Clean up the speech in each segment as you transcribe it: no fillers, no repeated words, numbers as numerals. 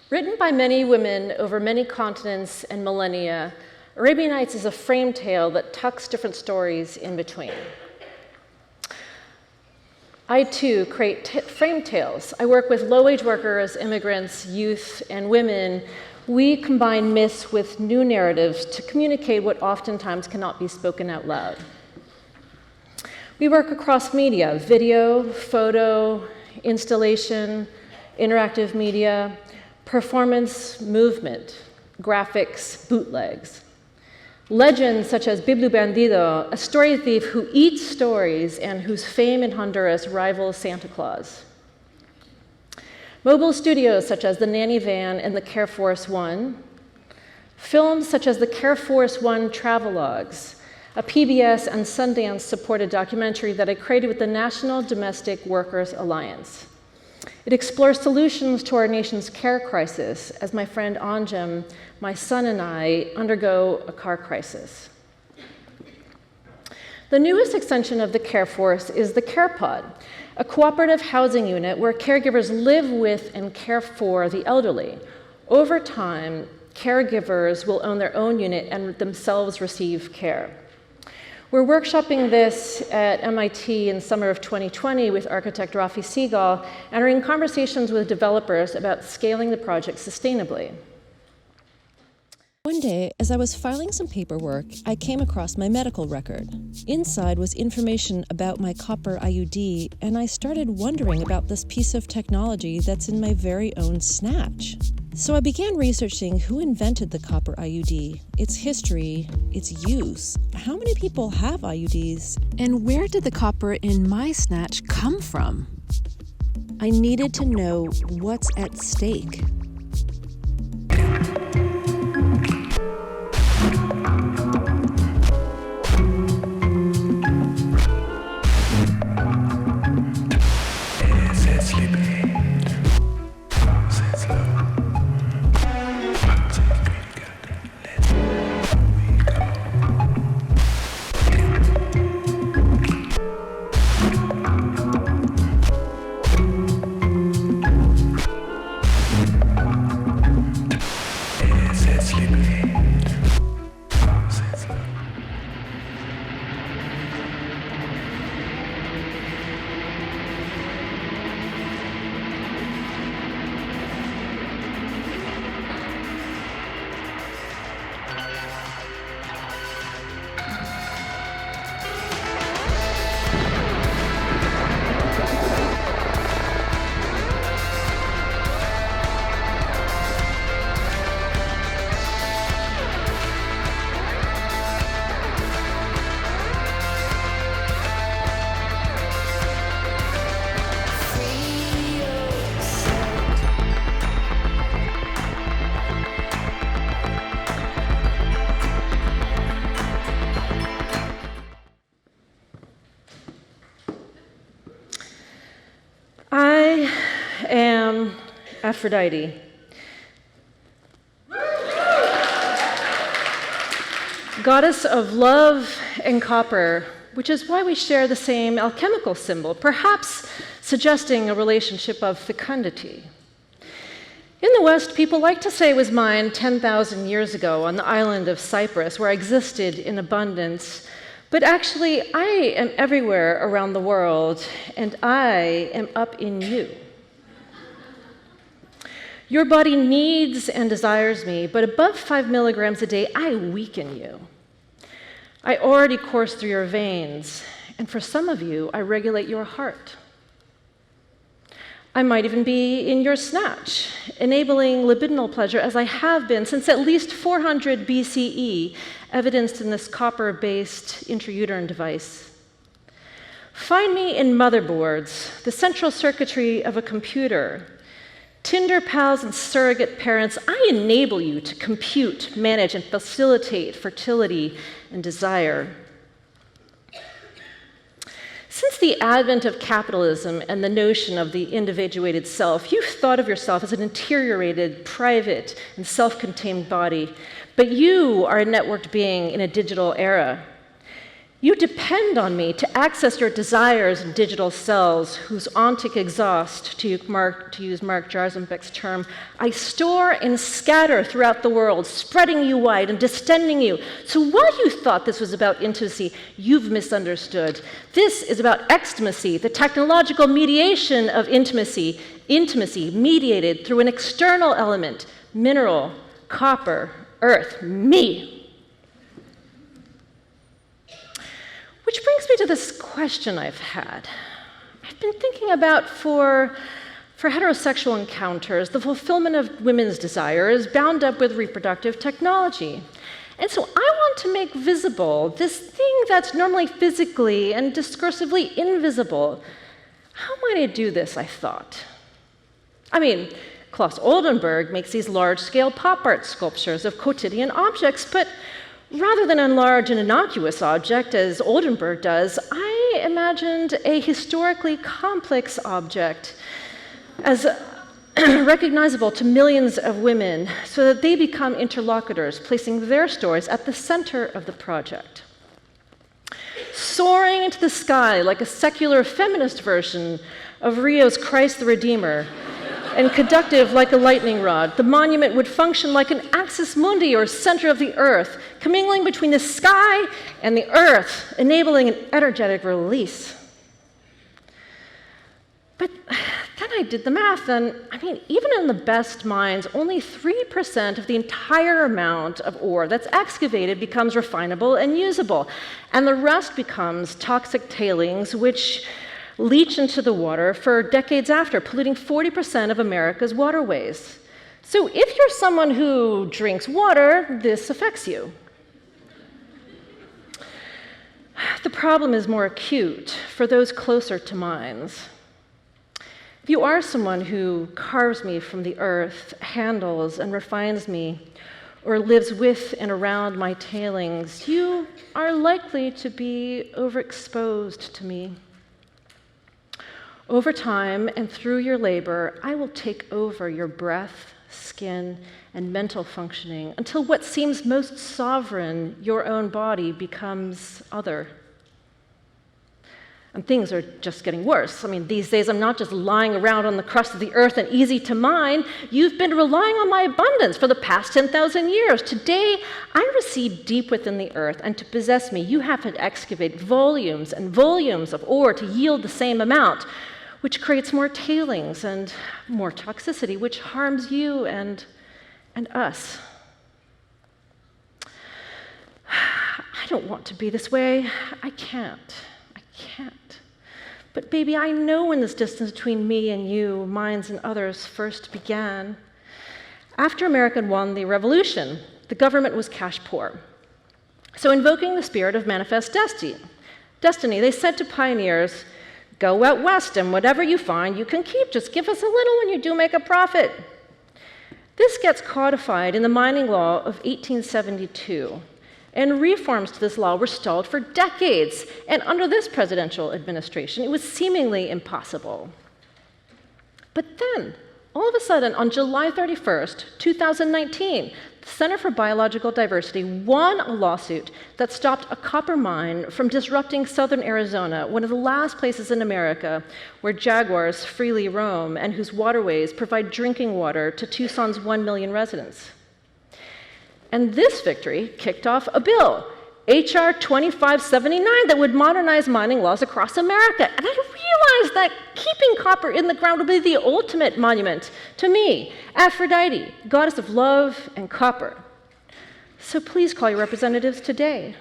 Written by many women over many continents and millennia, Arabian Nights is a frame tale that tucks different stories in between. I, too, create frame tales. I work with low-wage workers, immigrants, youth, and women. We combine myths with new narratives to communicate what oftentimes cannot be spoken out loud. We work across media: video, photo, installation, interactive media, performance, movement, graphics, bootlegs. Legends such as Bibliobandido, a story thief who eats stories and whose fame in Honduras rivals Santa Claus. Mobile studios such as the NannyVan and the CareForce One. Films such as the CareForce One Travelogues, a PBS and Sundance supported documentary that I created with the National Domestic Workers Alliance. It explores solutions to our nation's care crisis as my friend Anjem, my son, and I undergo a car crisis. The newest extension of the CareForce is the CarePod, a cooperative housing unit where caregivers live with and care for the elderly. Over time, caregivers will own their own unit and themselves receive care. We're workshopping this at MIT in summer of 2020 with architect Rafi Segal and are in conversations with developers about scaling the project sustainably. One day, as I was filing some paperwork, I came across my medical record. Inside was information about my copper IUD, and I started wondering about this piece of technology that's in my very own Snatch. So I began researching who invented the copper IUD, its history, its use, how many people have IUDs, and where did the copper in my Snatch come from? I needed to know what's at stake. I am Aphrodite. Goddess of love and copper, which is why we share the same alchemical symbol, perhaps suggesting a relationship of fecundity. In the West, people like to say it was mine 10,000 years ago on the island of Cyprus, where I existed in abundance. But actually, I am everywhere around the world, and I am up in you. Your body needs and desires me, but above 5 milligrams a day, I weaken you. I already course through your veins, and for some of you, I regulate your heart. I might even be in your snatch, enabling libidinal pleasure as I have been since at least 400 BCE, evidenced in this copper-based intrauterine device. Find me in motherboards, the central circuitry of a computer. Tinder pals and surrogate parents, I enable you to compute, manage, and facilitate fertility and desire. Since the advent of capitalism and the notion of the individuated self, you've thought of yourself as an interiorated, private, and self-contained body, but you are a networked being in a digital era. You depend on me to access your desires in digital cells, whose ontic exhaust, to use Mark Jarzenbeck's term, I store and scatter throughout the world, spreading you wide and distending you. So while you thought this was about intimacy, you've misunderstood. This is about extimacy, the technological mediation of intimacy, intimacy mediated through an external element, mineral, copper, earth, me. Which brings me to this question I've had. I've been thinking about for heterosexual encounters, the fulfillment of women's desires bound up with reproductive technology. And so I want to make visible this thing that's normally physically and discursively invisible. How might I do this, I thought? I mean, Klaus Oldenburg makes these large-scale pop art sculptures of quotidian objects, but rather than enlarge an innocuous object, as Oldenburg does, I imagined a historically complex object as recognizable to millions of women so that they become interlocutors, placing their stories at the center of the project. Soaring into the sky like a secular feminist version of Rio's Christ the Redeemer, and conductive like a lightning rod, the monument would function like an axis mundi, or center of the earth, commingling between the sky and the earth, enabling an energetic release. But then I did the math, and even in the best minds, only 3% of the entire amount of ore that's excavated becomes refinable and usable, and the rest becomes toxic tailings, which leach into the water for decades after, polluting 40% of America's waterways. So if you're someone who drinks water, this affects you. The problem is more acute for those closer to mines. If you are someone who carves me from the earth, handles and refines me, or lives with and around my tailings, you are likely to be overexposed to me. Over time and through your labor, I will take over your breath, skin, and mental functioning until what seems most sovereign, your own body, becomes other. And things are just getting worse. These days I'm not just lying around on the crust of the earth and easy to mine. You've been relying on my abundance for the past 10,000 years. Today, I recede deep within the earth, and to possess me, you have to excavate volumes and volumes of ore to yield the same amount, which creates more tailings and more toxicity, which harms you and us. I don't want to be this way. I can't. But baby, I know when this distance between me and you, mines and others, first began. After America won the revolution, the government was cash poor. So invoking the spirit of manifest destiny, they said to pioneers, go out west, and whatever you find, you can keep. Just give us a little when you do make a profit. This gets codified in the mining law of 1872, and reforms to this law were stalled for decades, and under this presidential administration, it was seemingly impossible. But then, all of a sudden, on July 31st, 2019, the Center for Biological Diversity won a lawsuit that stopped a copper mine from disrupting southern Arizona, one of the last places in America where jaguars freely roam and whose waterways provide drinking water to Tucson's 1 million residents. And this victory kicked off a bill, H.R. 2579, that would modernize mining laws across America. And I realized that keeping copper in the ground would be the ultimate monument to me, Aphrodite, goddess of love and copper. So please call your representatives today.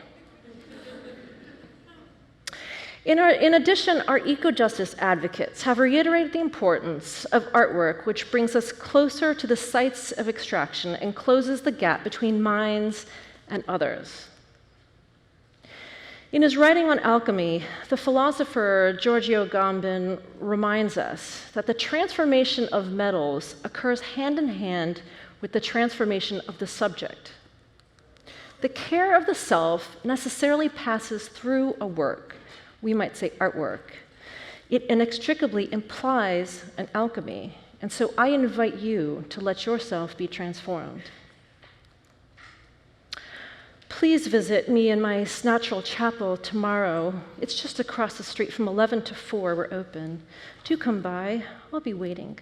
In addition, our eco-justice advocates have reiterated the importance of artwork, which brings us closer to the sites of extraction and closes the gap between mines and others. In his writing on alchemy, the philosopher Giorgio Agamben reminds us that the transformation of metals occurs hand in hand with the transformation of the subject. The care of the self necessarily passes through a work. We might say artwork. It inextricably implies an alchemy, and so I invite you to let yourself be transformed. Please visit me in my Snatchural chapel tomorrow. It's just across the street from 11 to 4, we're open. Do come by, I'll be waiting.